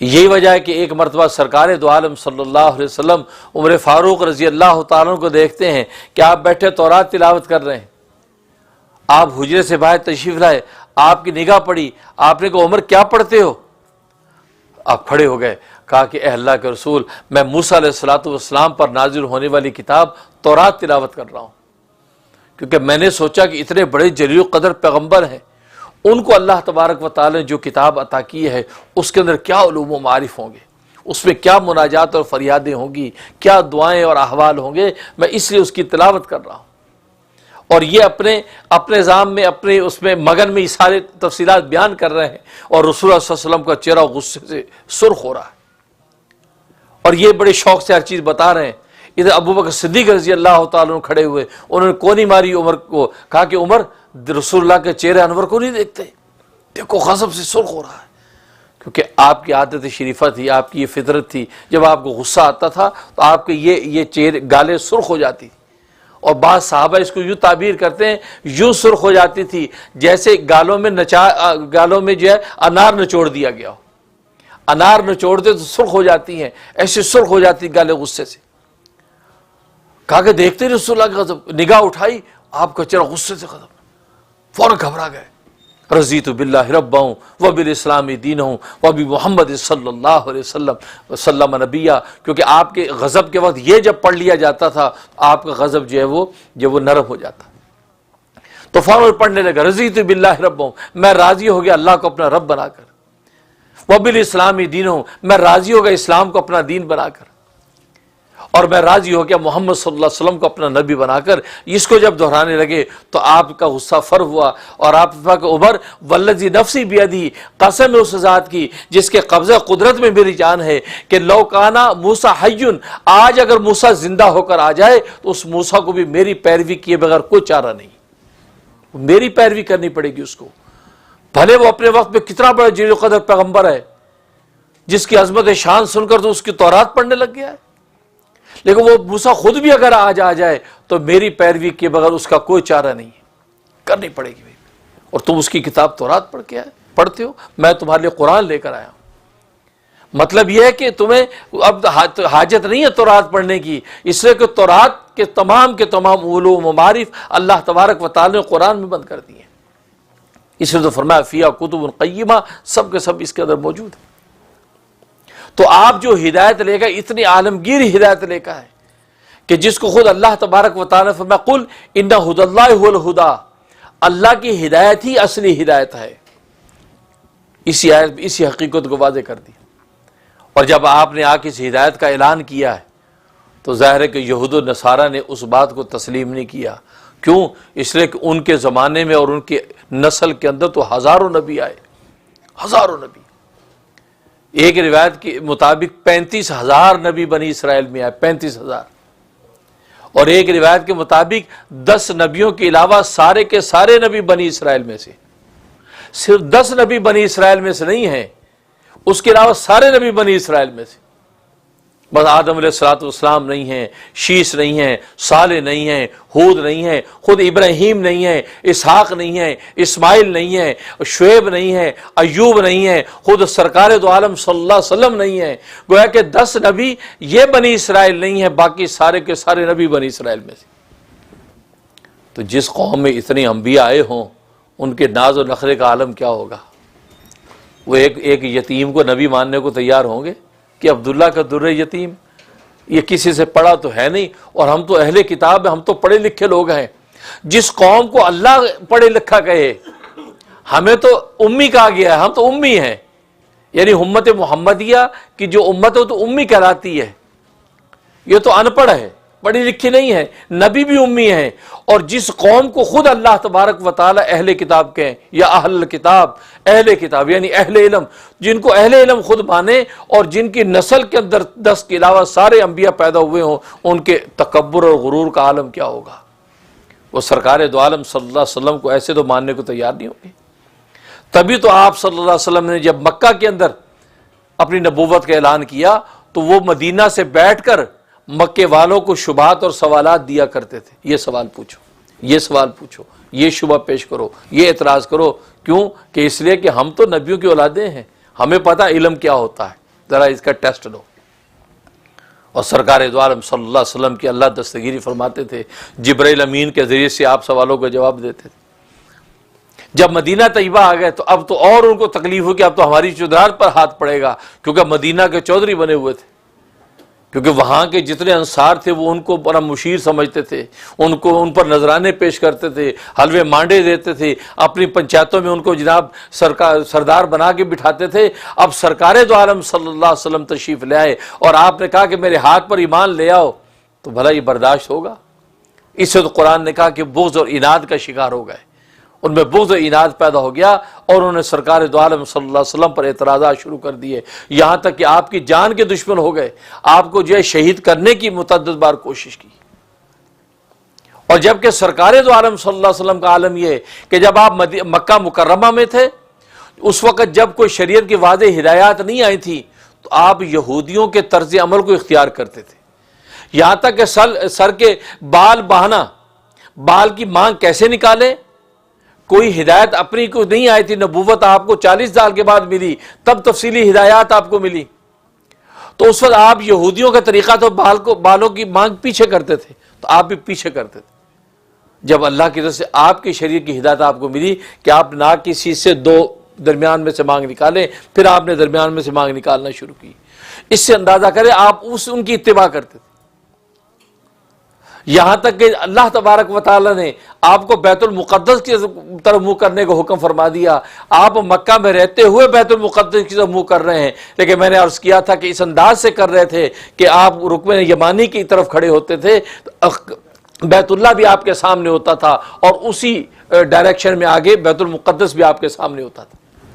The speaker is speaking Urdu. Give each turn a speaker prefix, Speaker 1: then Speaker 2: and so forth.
Speaker 1: یہی وجہ ہے کہ ایک مرتبہ سرکار دو عالم صلی اللہ علیہ وسلم عمر فاروق رضی اللہ تعالیٰ کو دیکھتے ہیں کہ آپ بیٹھے تورات تلاوت کر رہے ہیں، آپ حجرے سے باہر تشریف لائے، آپ کی نگاہ پڑی، آپ نے کہا عمر کیا پڑھتے ہو؟ آپ کھڑے ہو گئے، کہا کہ اے اللہ کے رسول، میں موسیٰ علیہ السلام پر نازل ہونے والی کتاب تورات تلاوت کر رہا ہوں، کیونکہ میں نے سوچا کہ اتنے بڑے جلیل القدر پیغمبر ہیں، ان کو اللہ تبارک و تعالی نے جو کتاب عطا کی ہے اس کے اندر کیا علوم و معارف ہوں گے، اس میں کیا مناجات اور فریادیں ہوں گی، کیا دعائیں اور احوال ہوں گے، میں اس لیے اس کی تلاوت کر رہا ہوں۔ اور یہ اپنے نظام میں، اپنے اس میں مگن میں یہ سارے تفصیلات بیان کر رہے ہیں، اور رسول اللہ صلی اللہ علیہ وسلم کا چہرہ غصے سے سرخ ہو رہا ہے، اور یہ بڑے شوق سے ہر چیز بتا رہے ہیں۔ ادھر ابو بکر صدیق رضی اللہ تعالیٰ عنہ کھڑے ہوئے، انہوں نے کونی ماری عمر کو، کہا کہ عمر رسول اللہ کے چہرے انور کو نہیں دیکھتے، دیکھو غضب سے سرخ ہو رہا ہے، کیونکہ آپ کی عادت شریفہ تھی، آپ کی یہ فطرت تھی، جب آپ کو غصہ آتا تھا تو آپ کے یہ چہرے گالیں سرخ ہو جاتی تھی، اور بعض صحابہ اس کو یوں تعبیر کرتے ہیں، یوں سرخ ہو جاتی تھی جیسے گالوں میں جو ہے انار نچوڑ دیا گیا ہو، انار نچوڑتے تو سرخ ہو جاتی ہیں، ایسے سرخ ہو جاتی گالیں غصے سے۔ کہا کہ دیکھتے رسول اللہ کا غضب، نگاہ اٹھائی، آپ کا چہرہ غصے سے ختم، فوراً گھبرا گئے۔ رضیت باللہ ربا وبالاسلام دینا وبمحمد صلی اللہ علیہ وسلم نبیا، کیونکہ آپ کے غضب کے وقت یہ جب پڑھ لیا جاتا تھا آپ کا غضب جو ہے وہ نرم ہو جاتا، تو فوراً پڑھنے لگا رضیت باللہ ربا، میں راضی ہو گیا اللہ کو اپنا رب بنا کر، وبالاسلام دینا، میں راضی ہو گیا اسلام کو اپنا دین بنا کر، اور میں راضی ہو گیا محمد صلی اللہ علیہ وسلم کو اپنا نبی بنا کر۔ اس کو جب دہرانے لگے تو آپ کا غصہ فر ہوا، اور آپ نے کہا کہ عمر والذی نفسی بیدی، قسم اس ذات کی جس کے قبضہ قدرت میں میری جان ہے، کہ لو کانا موسیٰ حیٌ، آج اگر موسیٰ زندہ ہو کر آ جائے تو اس موسیٰ کو بھی میری پیروی کیے بغیر کوئی چارہ نہیں، میری پیروی کرنی پڑے گی اس کو، بھلے وہ اپنے وقت میں کتنا بڑا جلیل القدر پیغمبر ہے، جس کی عظمت شان سن کر تو اس کی تورات پڑھنے لگ گیا ہے، لیکن وہ موسیٰ خود بھی اگر آج آ جائے تو میری پیروی کے بغیر اس کا کوئی چارہ نہیں ہے، کرنی پڑے گی بھائی۔ اور تم اس کی کتاب تورات پڑھتے ہو، میں تمہارے لیے قرآن لے کر آیا ہوں۔ مطلب یہ ہے کہ تمہیں اب حاجت نہیں ہے تورات پڑھنے کی، اس لیے کہ تورات کے تمام علوم و معارف اللہ تبارک و تعالی نے قرآن میں بند کر دیے ہیں، اس لیے تو فرمایا فیہا کتب قیمہ، سب کے سب اس کے اندر موجود ہے۔ تو آپ جو ہدایت لے گا، اتنی عالمگیر ہدایت لے کر ہے کہ جس کو خود اللہ تبارک و تعالی نے فرمایا قل ان ھدی اللہ ھو الھدی، اللہ کی ہدایت ہی اصلی ہدایت ہے، اسی حقیقت کو واضح کر دی۔ اور جب آپ نے آ کے اس ہدایت کا اعلان کیا ہے تو ظاہر ہے کہ یہود و نصارہ نے اس بات کو تسلیم نہیں کیا، کیوں؟ اس لیے کہ ان کے زمانے میں اور ان کے نسل کے اندر تو ہزاروں نبی آئے، ہزاروں نبی، ایک روایت کے مطابق 35,000 نبی بنی اسرائیل میں آئے، 35,000، اور ایک روایت کے مطابق 10 نبیوں کے علاوہ سارے کے سارے نبی بنی اسرائیل میں سے، صرف 10 نبی بنی اسرائیل میں سے نہیں ہیں، اس کے علاوہ سارے نبی بنی اسرائیل میں سے، بس آدم علیہ السلام نہیں ہیں، شیش نہیں ہیں، صالح نہیں ہیں، ہود نہیں ہیں، خود ابراہیم نہیں ہیں، اسحاق نہیں ہیں، اسماعیل نہیں ہیں، شعیب نہیں ہیں، ایوب نہیں ہیں، خود سرکار دو عالم صلی اللہ علیہ وسلم نہیں ہیں، گویا کہ 10 نبی یہ بنی اسرائیل نہیں ہیں، باقی سارے کے سارے نبی بنی اسرائیل میں سے۔ تو جس قوم میں اتنے انبیاء آئے ہوں ان کے ناز و نخرے کا عالم کیا ہوگا؟ وہ ایک یتیم کو نبی ماننے کو تیار ہوں گے کہ عبداللہ کا در یتیم، یہ کسی سے پڑھا تو ہے نہیں، اور ہم تو اہل کتاب ہیں، ہم تو پڑھے لکھے لوگ ہیں۔ جس قوم کو اللہ پڑھے لکھا کہے، ہمیں تو امی کہا گیا ہے، ہم تو امی ہیں، یعنی امت محمدیہ کی جو امت ہے تو امی کہلاتی ہے، یہ تو ان پڑھ ہے، پڑھی لکھی نہیں ہے، نبی بھی امی ہیں۔ اور جس قوم کو خود اللہ تبارک و تعالی اہل کتاب کہیں، یا اہل کتاب، اہل کتاب یعنی اہل علم، جن کو اہل علم خود مانے، اور جن کی نسل کے اندر 10 کے علاوہ سارے انبیاء پیدا ہوئے ہوں، ان کے تکبر اور غرور کا عالم کیا ہوگا؟ وہ سرکار دو عالم صلی اللہ علیہ وسلم کو ایسے تو ماننے کو تیار نہیں ہوں گے۔ تبھی تو آپ صلی اللہ علیہ وسلم نے جب مکہ کے اندر اپنی نبوت کا اعلان کیا تو وہ مدینہ سے بیٹھ کر مکے والوں کو شبہات اور سوالات دیا کرتے تھے، یہ سوال پوچھو، یہ سوال پوچھو، یہ شبہ پیش کرو، یہ اعتراض کرو، کیوں کہ اس لیے کہ ہم تو نبیوں کی اولادیں ہیں، ہمیں پتہ علم کیا ہوتا ہے، ذرا اس کا ٹیسٹ لو۔ اور سرکار دو عالم صلی اللہ علیہ وسلم کی اللہ دستگیری فرماتے تھے، جبرائیل امین کے ذریعے سے آپ سوالوں کا جواب دیتے تھے۔ جب مدینہ طیبہ آ گئے تو اب تو اور ان کو تکلیف ہو کہ اب تو ہماری چودرات پر ہاتھ پڑے گا، کیونکہ مدینہ کے چودھری بنے ہوئے تھے، کیونکہ وہاں کے جتنے انصار تھے وہ ان کو بڑا مشیر سمجھتے تھے، ان پر نذرانے پیش کرتے تھے، حلوے مانڈے دیتے تھے، اپنی پنچایتوں میں ان کو جناب سردار بنا کے بٹھاتے تھے۔ اب سرکار دو عالم صلی اللہ علیہ وسلم تشریف لے آئے اور آپ نے کہا کہ میرے ہاتھ پر ایمان لے آؤ، تو بھلا یہ برداشت ہوگا؟ اس سے تو قرآن نے کہا کہ بغض اور اناد کا شکار ہو گئے، ان میں بغض و اناد پیدا ہو گیا اور انہوں نے سرکار دو عالم صلی اللہ علیہ وسلم پر اعتراضات شروع کر دیے، یہاں تک کہ آپ کی جان کے دشمن ہو گئے، آپ کو جو ہے شہید کرنے کی متعدد بار کوشش کی۔ اور جبکہ سرکار دو عالم صلی اللہ علیہ وسلم کا عالم یہ ہے کہ جب آپ مکہ مکرمہ میں تھے، اس وقت جب کوئی شریعت کی واضح ہدایات نہیں آئی تھی تو آپ یہودیوں کے طرز عمل کو اختیار کرتے تھے، یہاں تک کہ سر کے بال بہانا، بال کی مانگ کیسے نکالے، کوئی ہدایت اپنی کو نہیں آئی تھی، نبوت آپ کو 40 سال کے بعد ملی، تب تفصیلی ہدایات آپ کو ملی۔ تو اس وقت آپ یہودیوں کا طریقہ تو بالوں کی مانگ پیچھے کرتے تھے، تو آپ بھی پیچھے کرتے تھے۔ جب اللہ کی طرف سے آپ کی شریعت کی ہدایت آپ کو ملی کہ آپ ناک کی سیٹ سے 2 درمیان میں سے مانگ نکالیں، پھر آپ نے درمیان میں سے مانگ نکالنا شروع کی، اس سے اندازہ کریں آپ ان کی اتباع کرتے تھے، یہاں تک کہ اللہ تبارک و تعالی نے آپ کو بیت المقدس کی طرف منہ کرنے کا حکم فرما دیا۔ آپ مکہ میں رہتے ہوئے بیت المقدس کی طرف منہ کر رہے ہیں، لیکن میں نے عرض کیا تھا کہ اس انداز سے کر رہے تھے کہ آپ رکن یمانی کی طرف کھڑے ہوتے تھے، بیت اللہ بھی آپ کے سامنے ہوتا تھا اور اسی ڈائریکشن میں آگے بیت المقدس بھی آپ کے سامنے ہوتا تھا۔